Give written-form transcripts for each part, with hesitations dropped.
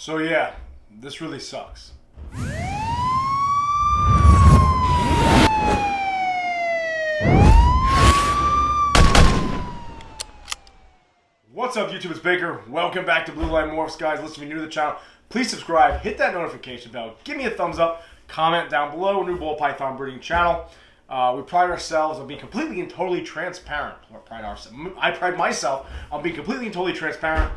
So yeah, this really sucks. What's up YouTube, it's Baker. Welcome back to Blue Line Morphs, guys. Listen, if you're new to the channel, please subscribe, hit that notification bell, give me a thumbs up, comment down below, new ball python breeding channel. We pride ourselves on being completely and totally transparent. I pride myself on being completely and totally transparent,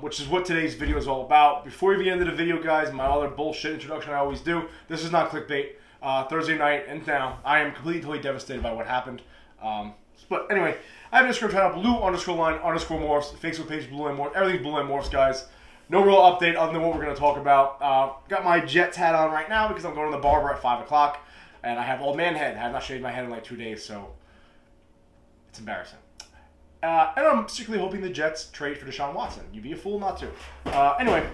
which is what today's video is all about. Before we get into the video, guys, my other bullshit introduction I always do. This is not clickbait. Thursday night and now, I am completely and totally devastated by what happened. But anyway, I have an Instagram channel, blue_line_morphs, Facebook page, Blue Line Morphs, everything's Blue Line Morphs, guys. No real update other than what we're going to talk about. Got my Jets hat on right now because I'm going to the barber at 5 o'clock. And I have old man head. I have not shaved my head in like 2 days, so it's embarrassing. And I'm secretly hoping the Jets trade for Deshaun Watson. You'd be a fool not to. Anyway,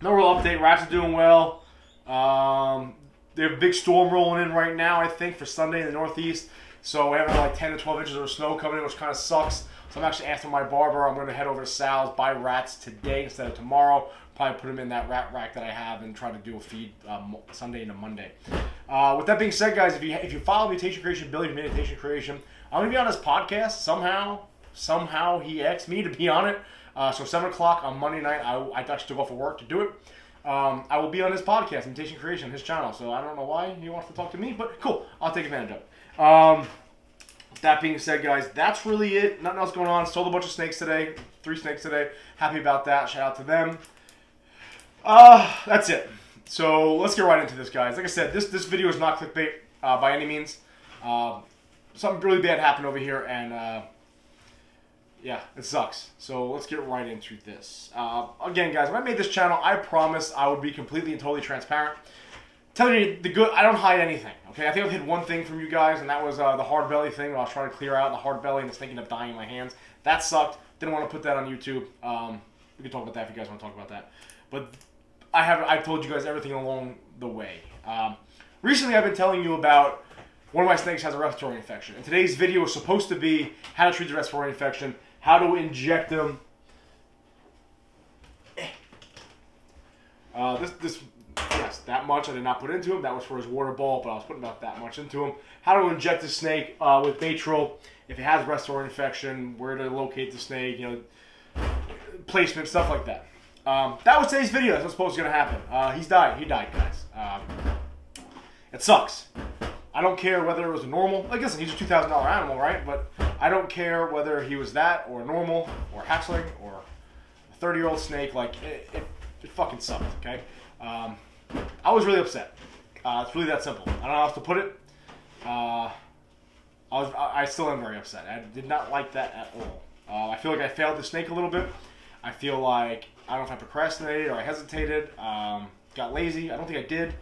no real update. Rats are doing well. They have a big storm rolling in right now, I think, for Sunday in the Northeast. So we have like 10 to 12 inches of snow coming in, which kind of sucks. So I'm actually asking my barber. I'm going to head over to Sal's, buy rats today instead of tomorrow. Probably put them in that rat rack that I have and try to do a feed Sunday into Monday. With that being said, guys, if you follow Mutation Creation, Billy from Mutation Creation, I'm going to be on his podcast. Somehow he asked me to be on it. So 7 o'clock on Monday night, I actually took off of work to do it. I will be on his podcast, Mutation Creation, his channel. So I don't know why he wants to talk to me, but cool. I'll take advantage of it. That being said, guys, that's really it. Nothing else going on. Sold a bunch of snakes today. 3 snakes today. Happy about that. Shout out to them. That's it. So let's get right into this, guys. Like I said, this video is not clickbait by any means. Something really bad happened over here, and yeah, it sucks. So let's get right into this. Again, guys, when I made this channel, I promised I would be completely and totally transparent. Telling you the good, I don't hide anything. Okay, I think I've hid one thing from you guys, and that was the hard belly thing. I was trying to clear out the hard belly, and the snake ended up dying in my hands. That sucked. Didn't want to put that on YouTube. We can talk about that if you guys want to talk about that. But I've told you guys everything along the way. Recently, I've been telling you about one of my snakes has a respiratory infection. And today's video is supposed to be how to treat the respiratory infection, how to inject them. Yes, that much I did not put into him. That was for his water ball, but I was putting about that much into him. How to inject the snake with Baytril if it has respiratory infection, where to locate the snake, placement, stuff like that. That was today's video. That's what's supposed to going to happen. He's died. He died, guys. It sucks. I don't care whether it was a normal. I guess he's a $2,000 animal, right? But I don't care whether he was that or normal or hatchling or a 30-year-old snake. Like it fucking sucked. Okay. I was really upset. It's really that simple. I don't know how else to put it. I still am very upset. I did not like that at all. I feel like I failed the snake a little bit. I feel like, I don't know if I procrastinated or I hesitated, got lazy. I don't think I did.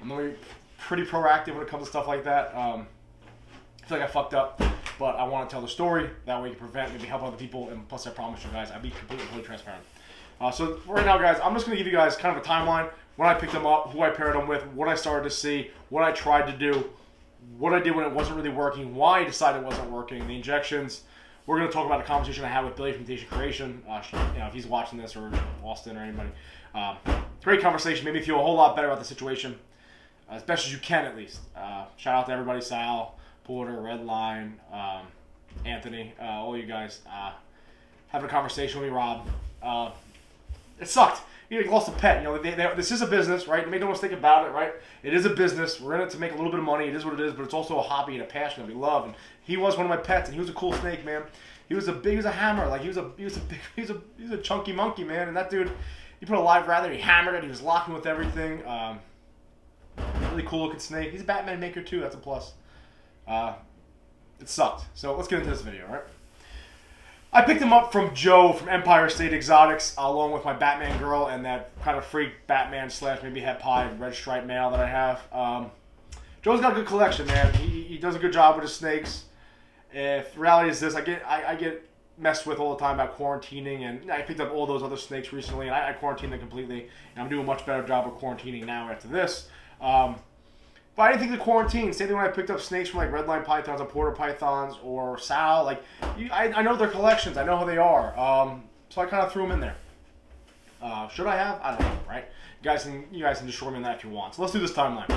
I'm really pretty proactive when it comes to stuff like that. I feel like I fucked up, but I want to tell the story. That way you can prevent, maybe help other people, and plus I promise you guys, I'll be completely transparent. So right now, guys, I'm just going to give you guys kind of a timeline. When I picked them up, who I paired them with, what I started to see, what I tried to do, what I did when it wasn't really working, why I decided it wasn't working, the injections. We're going to talk about a conversation I had with Billy from Mutation Creation. If he's watching this, or Austin or anybody. Great conversation. Made me feel a whole lot better about the situation. As best as you can, at least. Shout out to everybody. Sal, Porter, Redline, Anthony, all you guys. Having a conversation with me, Rob. It sucked. You lost a pet. This is a business, right? Make no mistake about it, right? It is a business. We're in it to make a little bit of money. It is what it is, but it's also a hobby and a passion that we love. And he was one of my pets, and he was a cool snake, man. He was a hammer. Like he was a chunky monkey, man. And that dude, you put a live rat there, he hammered it. He was locking with everything. Really cool looking snake. He's a Batman maker too. That's a plus. It sucked. So let's get into this video, right? I picked him up from Joe from Empire State Exotics, along with my Batman girl and that kind of freak Batman / maybe het pie red stripe male that I have. Joe's got a good collection, man. He does a good job with his snakes. If the reality is this, I get messed with all the time about quarantining, and I picked up all those other snakes recently, and I quarantined them completely, and I'm doing a much better job of quarantining now after this. But I didn't think the quarantine. Same thing when I picked up snakes from like Redline Pythons or Porter Pythons or Sal. I know their collections. I know how they are. So I kind of threw them in there. Should I have? I don't know, right? You guys can destroy me on that if you want. So let's do this timeline.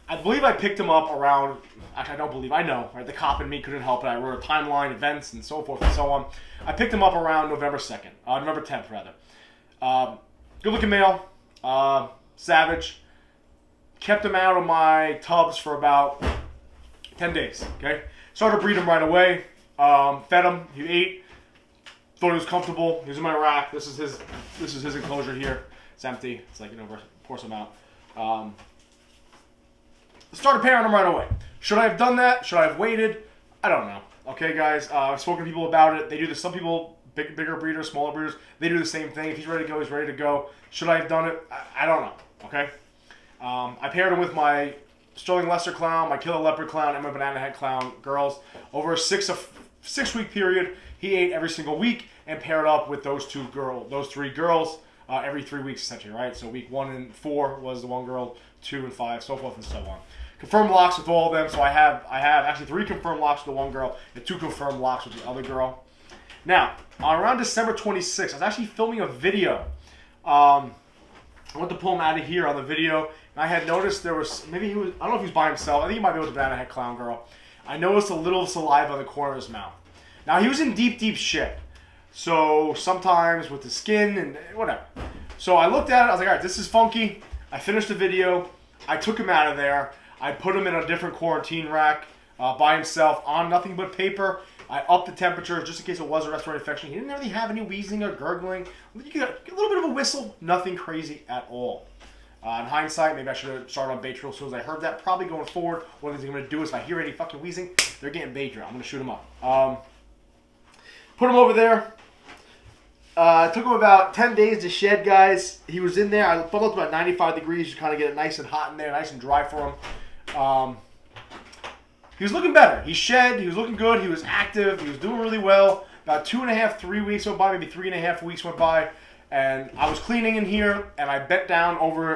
I believe I picked him up around, actually I don't believe, I know, right? The cop and me couldn't help it. I wrote a timeline, events, and so forth and so on. I picked him up around November 10th rather. Good looking male, savage. Kept him out of my tubs for about 10 days, okay? Started to breed him right away. Fed him, he ate, thought he was comfortable. He was in my rack. This is his enclosure here. It's empty. It's like, pour some out. Started pairing him right away. Should I have done that? Should I have waited? I don't know. Okay, guys. I've spoken to people about it. They do this. Some people, bigger breeders, smaller breeders, they do the same thing. If he's ready to go, he's ready to go. Should I have done it? I don't know. Okay. I paired him with my Sterling Leicester clown, my Killer Leopard clown, and my Banana Head clown girls. Over a 6-week period, he ate every single week and paired up with those three girls every 3 weeks essentially, right? So week 1 and 4 was the one girl, 2 and 5, so forth and so on. Confirmed locks with all of them, so I have actually 3 confirmed locks with the one girl and 2 confirmed locks with the other girl. Now, around December 26th, I was actually filming a video. I went to pull him out of here on the video, and I had noticed there was, maybe he was, I don't know if he was by himself, I think he might be with the Banana Head clown girl. I noticed a little saliva in the corner of his mouth. Now, he was in deep, deep shit. So, sometimes with the skin and whatever. So, I looked at it, I was like, all right, this is funky. I finished the video. I took him out of there. I put him in a different quarantine rack by himself on nothing but paper. I upped the temperature just in case it was a respiratory infection. He didn't really have any wheezing or gurgling. You got a little bit of a whistle. Nothing crazy at all. In hindsight, maybe I should have started on Baytril as soon as I heard that. Probably going forward, one of the things I'm going to do is if I hear any fucking wheezing, they're getting Baytril. I'm going to shoot them up. Put him over there. It took him about 10 days to shed, guys. He was in there. I put it up to about 95 degrees to kind of get it nice and hot in there, nice and dry for him. He was looking better. He shed. He was looking good. He was active. He was doing really well. About 2.5, 3 weeks went by. Maybe 3.5 weeks went by. And I was cleaning in here, and I bent down over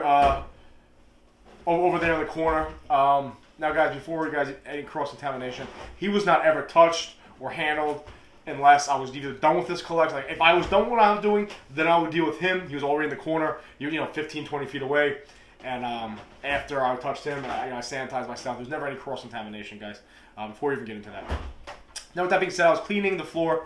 there in the corner. Now, guys, before you guys any cross-contamination, he was not ever touched or handled unless I was either done with this collection. Like, if I was done with what I was doing, then I would deal with him. He was already in the corner, 15, 20 feet away. And after I touched him, I sanitized myself. There's never any cross-contamination, guys, before we even get into that. Now, with that being said, I was cleaning the floor.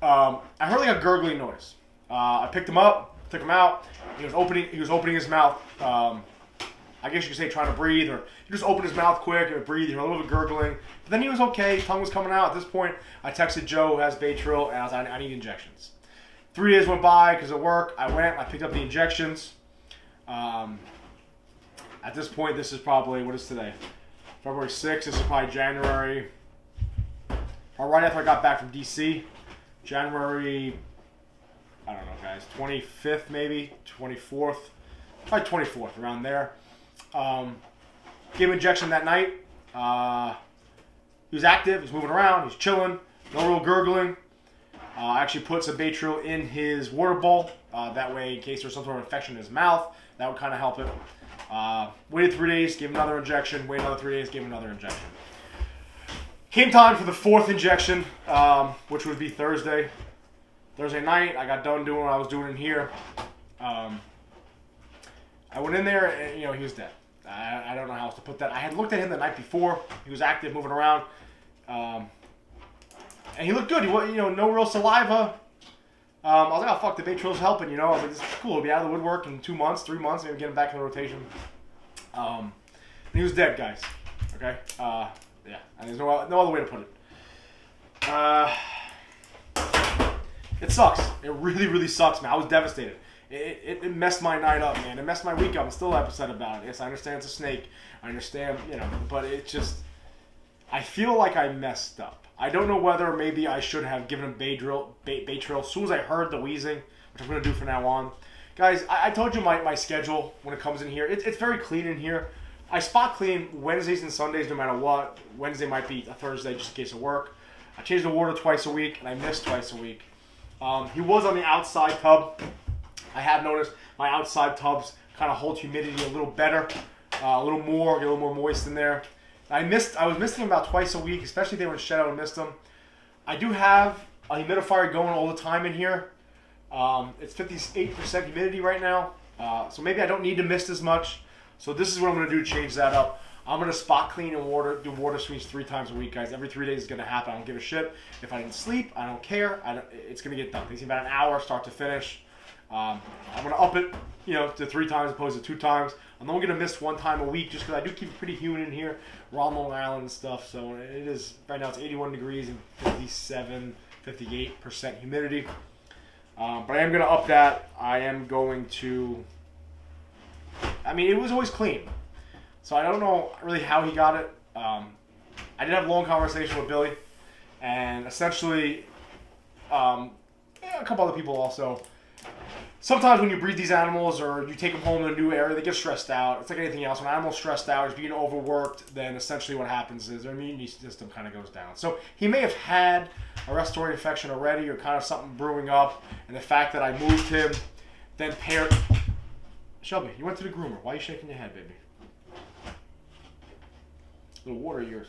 I heard like a gurgling noise. I picked him up, took him out. He was opening his mouth. I guess you could say trying to breathe, or he just opened his mouth quick and breathed. A little bit gurgling. But then he was okay. Tongue was coming out. At this point, I texted Joe, who has Baytril, and I was like, I need injections. 3 days went by because of work. I picked up the injections. At this point, this is probably, what is today? February 6th. This is probably January. Or right after I got back from DC. January, I don't know, guys. 25th, maybe. 24th. Probably 24th, around there. Gave him injection that night. He was active. He was moving around. He was chilling. No real gurgling. I actually put some Baytril in his water bowl. That way, in case there was some sort of infection in his mouth, that would kind of help it. Waited 3 days, gave him another injection. Waited another 3 days, gave him another injection. Came time for the 4th injection, which would be Thursday. Thursday night, I got done doing what I was doing in here. I went in there, and he was dead. I don't know how else to put that. I had looked at him the night before. He was active, moving around. And he looked good. He was, no real saliva. I was like, oh, fuck, the Baytril's helping, I was like, this is cool. He'll be out of the woodwork in 2 months, 3 months, maybe get him back in the rotation. And he was dead, guys. Okay? Yeah. And there's no other way to put it. It sucks. It really, really sucks, man. I was devastated. It messed my night up, man. It messed my week up. I'm still upset about it. Yes, I understand it's a snake. I understand, but it just, I feel like I messed up. I don't know whether maybe I should have given him Baytril as soon as I heard the wheezing, which I'm going to do from now on. Guys, I told you my schedule when it comes in here. It's very clean in here. I spot clean Wednesdays and Sundays no matter what. Wednesday might be a Thursday just in case of work. I change the water twice a week, and I miss twice a week. He was on the outside tub. I have noticed my outside tubs kind of hold humidity a little better, a little more moist in there. I was missing them about twice a week, especially if they were in shed. I would miss them. I do have a humidifier going all the time in here, It's 58% humidity right now, so maybe I don't need to mist as much. So this is what I'm going to do, change that up. I'm going to spot clean and do water sweeps 3 times a week, guys. Every 3 days is going to happen. I don't give a shit. If I didn't sleep, I don't care. It's going to get done. It takes me about an hour, start to finish. I'm going to up it, to 3 times opposed to 2 times. I'm only going to miss 1 time a week just because I do keep it pretty humid in here. We're on Long Island and stuff, so it is, right now it's 81 degrees and 58% humidity. But I am going to up that. I am going to, it was always clean. So I don't know really how he got it. I did have a long conversation with Billy, and essentially, a couple other people also. Sometimes when you breed these animals or you take them home to a new area, they get stressed out. It's like anything else. When an animal's stressed out, is being overworked, then essentially what happens is their immunity system kind of goes down. So he may have had a respiratory infection already or kind of something brewing up, and the fact that I moved him, then paired... Shelby, you went to the groomer. Why are you shaking your head, baby? Little water yours.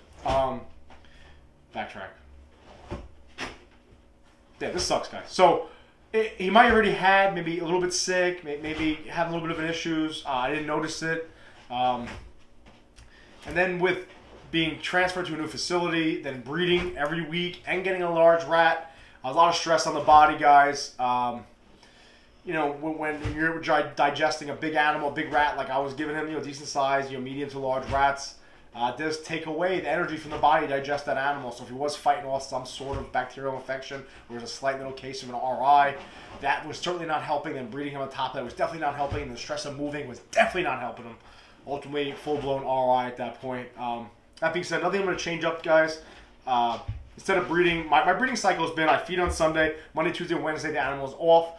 Backtrack. Yeah, this sucks, guys. So he might already had maybe a little bit sick, maybe had a little bit of an issues. I didn't notice it. And then with being transferred to a new facility, then breeding every week and getting a large rat, a lot of stress on the body, guys. When you're digesting a big animal, a big rat, like I was giving him, decent size, medium to large rats. Does take away the energy from the body to digest that animal. So if he was fighting off some sort of bacterial infection, or there's a slight little case of an RI, that was certainly not helping. And breeding him on top of that was definitely not helping. And the stress of moving was definitely not helping him. Ultimately, full-blown RI at that point. That being said, another thing I'm going to change up, guys. Instead of breeding, my breeding cycle has been I feed on Sunday, Monday, Tuesday, Wednesday, the animal's off.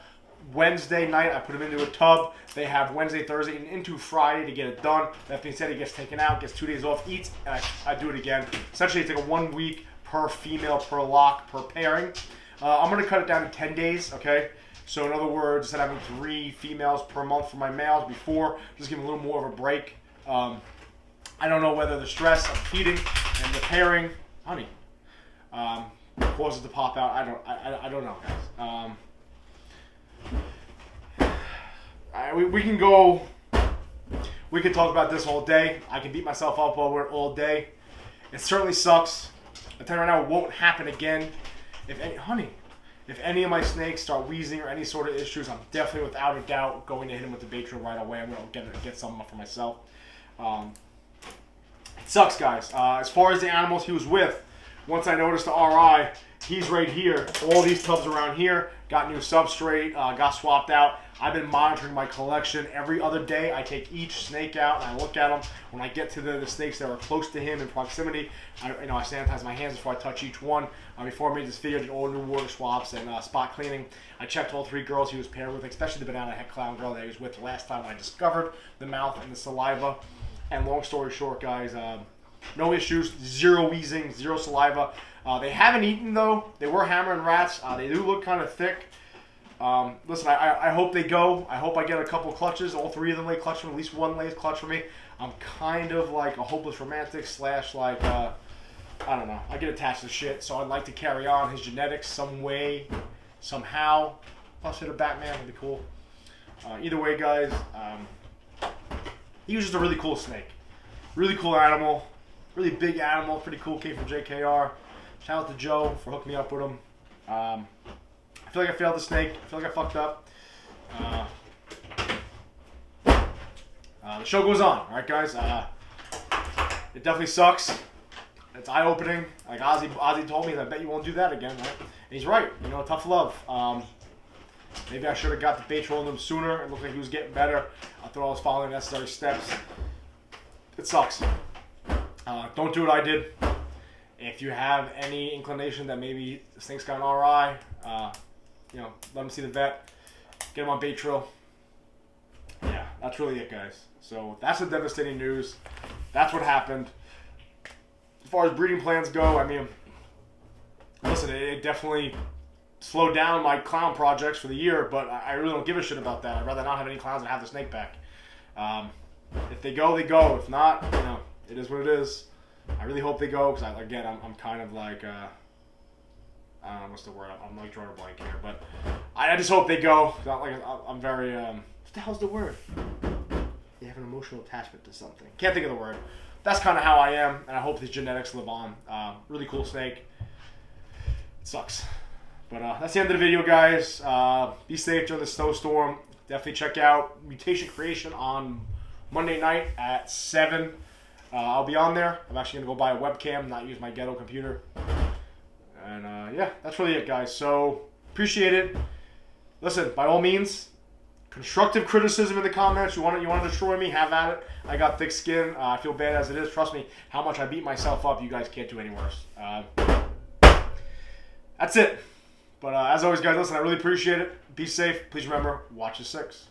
Wednesday night, I put him into a tub. They have Wednesday, Thursday, and into Friday to get it done. That being said, he gets taken out, gets 2 days off, eats, and I do it again. Essentially, it's like a 1 week per female, per lock, per pairing. I'm going to cut it down to 10 days, okay? So in other words, instead of having 3 females per month for my males before, just give them a little more of a break. I don't know whether the stress of feeding and the pairing, honey, causes it to pop out. I don't know, guys. We can go. We could talk about this all day. I can beat myself up over it all day. It certainly sucks. I tell you right now, it won't happen again. If any of my snakes start wheezing or any sort of issues, I'm definitely, without a doubt, going to hit him with the bait drill right away. I'm going to get something for myself. It sucks, guys. As far as the animals he was with, once I noticed the RI, he's right here. All these tubs around here got new substrate, got swapped out. I've been monitoring my collection every other day. I take each snake out and I look at them. When I get to the snakes that are close to him in proximity, I sanitize my hands before I touch each one. Before I made this video, I did all new water swaps and spot cleaning. I checked all 3 girls he was paired with, especially the banana head clown girl that he was with last time when I discovered the mouth and the saliva. And long story short, guys, no issues, 0 wheezing, 0 saliva. They haven't eaten, though. They were hammering rats. They do look kind of thick. Listen, I hope they go. I hope I get a couple clutches. All 3 of them lay clutch for me. At least 1 lays clutch for me. I'm kind of like a hopeless romantic / like, I don't know. I get attached to shit, so I'd like to carry on his genetics some way, somehow. Plus hit a Batman would be cool. Either way, guys, he was just a really cool snake. Really cool animal. Really big animal. Pretty cool. Came from JKR. Shout out to Joe for hooking me up with him. I feel like I failed the snake. I feel like I fucked up. The show goes on. All right, guys. It definitely sucks. It's eye-opening. Like Ozzy told me, I bet you won't do that again, right? And he's right. Tough love. Maybe I should have got the bait roll in him sooner. It looked like he was getting better. I thought I was following necessary steps. It sucks. Don't do what I did. If you have any inclination that maybe the snake's got an RI, let him see the vet. Get him on bait drill. Yeah, that's really it, guys. So that's the devastating news. That's what happened. As far as breeding plans go, listen, it definitely slowed down my clown projects for the year, but I really don't give a shit about that. I'd rather not have any clowns and have the snake back. If they go, they go. If not, it is what it is. I really hope they go because, I'm kind of like, I what's the word? I'm like drawing a blank here, but I just hope they go. Not like I'm very what the hell's the word? They have an emotional attachment to something. Can't think of the word. That's kind of how I am, and I hope his genetics live on. Really cool snake. It sucks. But that's the end of the video, guys. Be safe during the snowstorm. Definitely check out Mutation Creation on Monday night at 7. I'll be on there. I'm actually going to go buy a webcam, not use my ghetto computer. And yeah, that's really it, guys. So, appreciate it. Listen, by all means, constructive criticism in the comments. You want to destroy me? Have at it. I got thick skin. I feel bad as it is. Trust me, how much I beat myself up, you guys can't do any worse. That's it. But as always, guys, listen, I really appreciate it. Be safe. Please remember, watch the 6.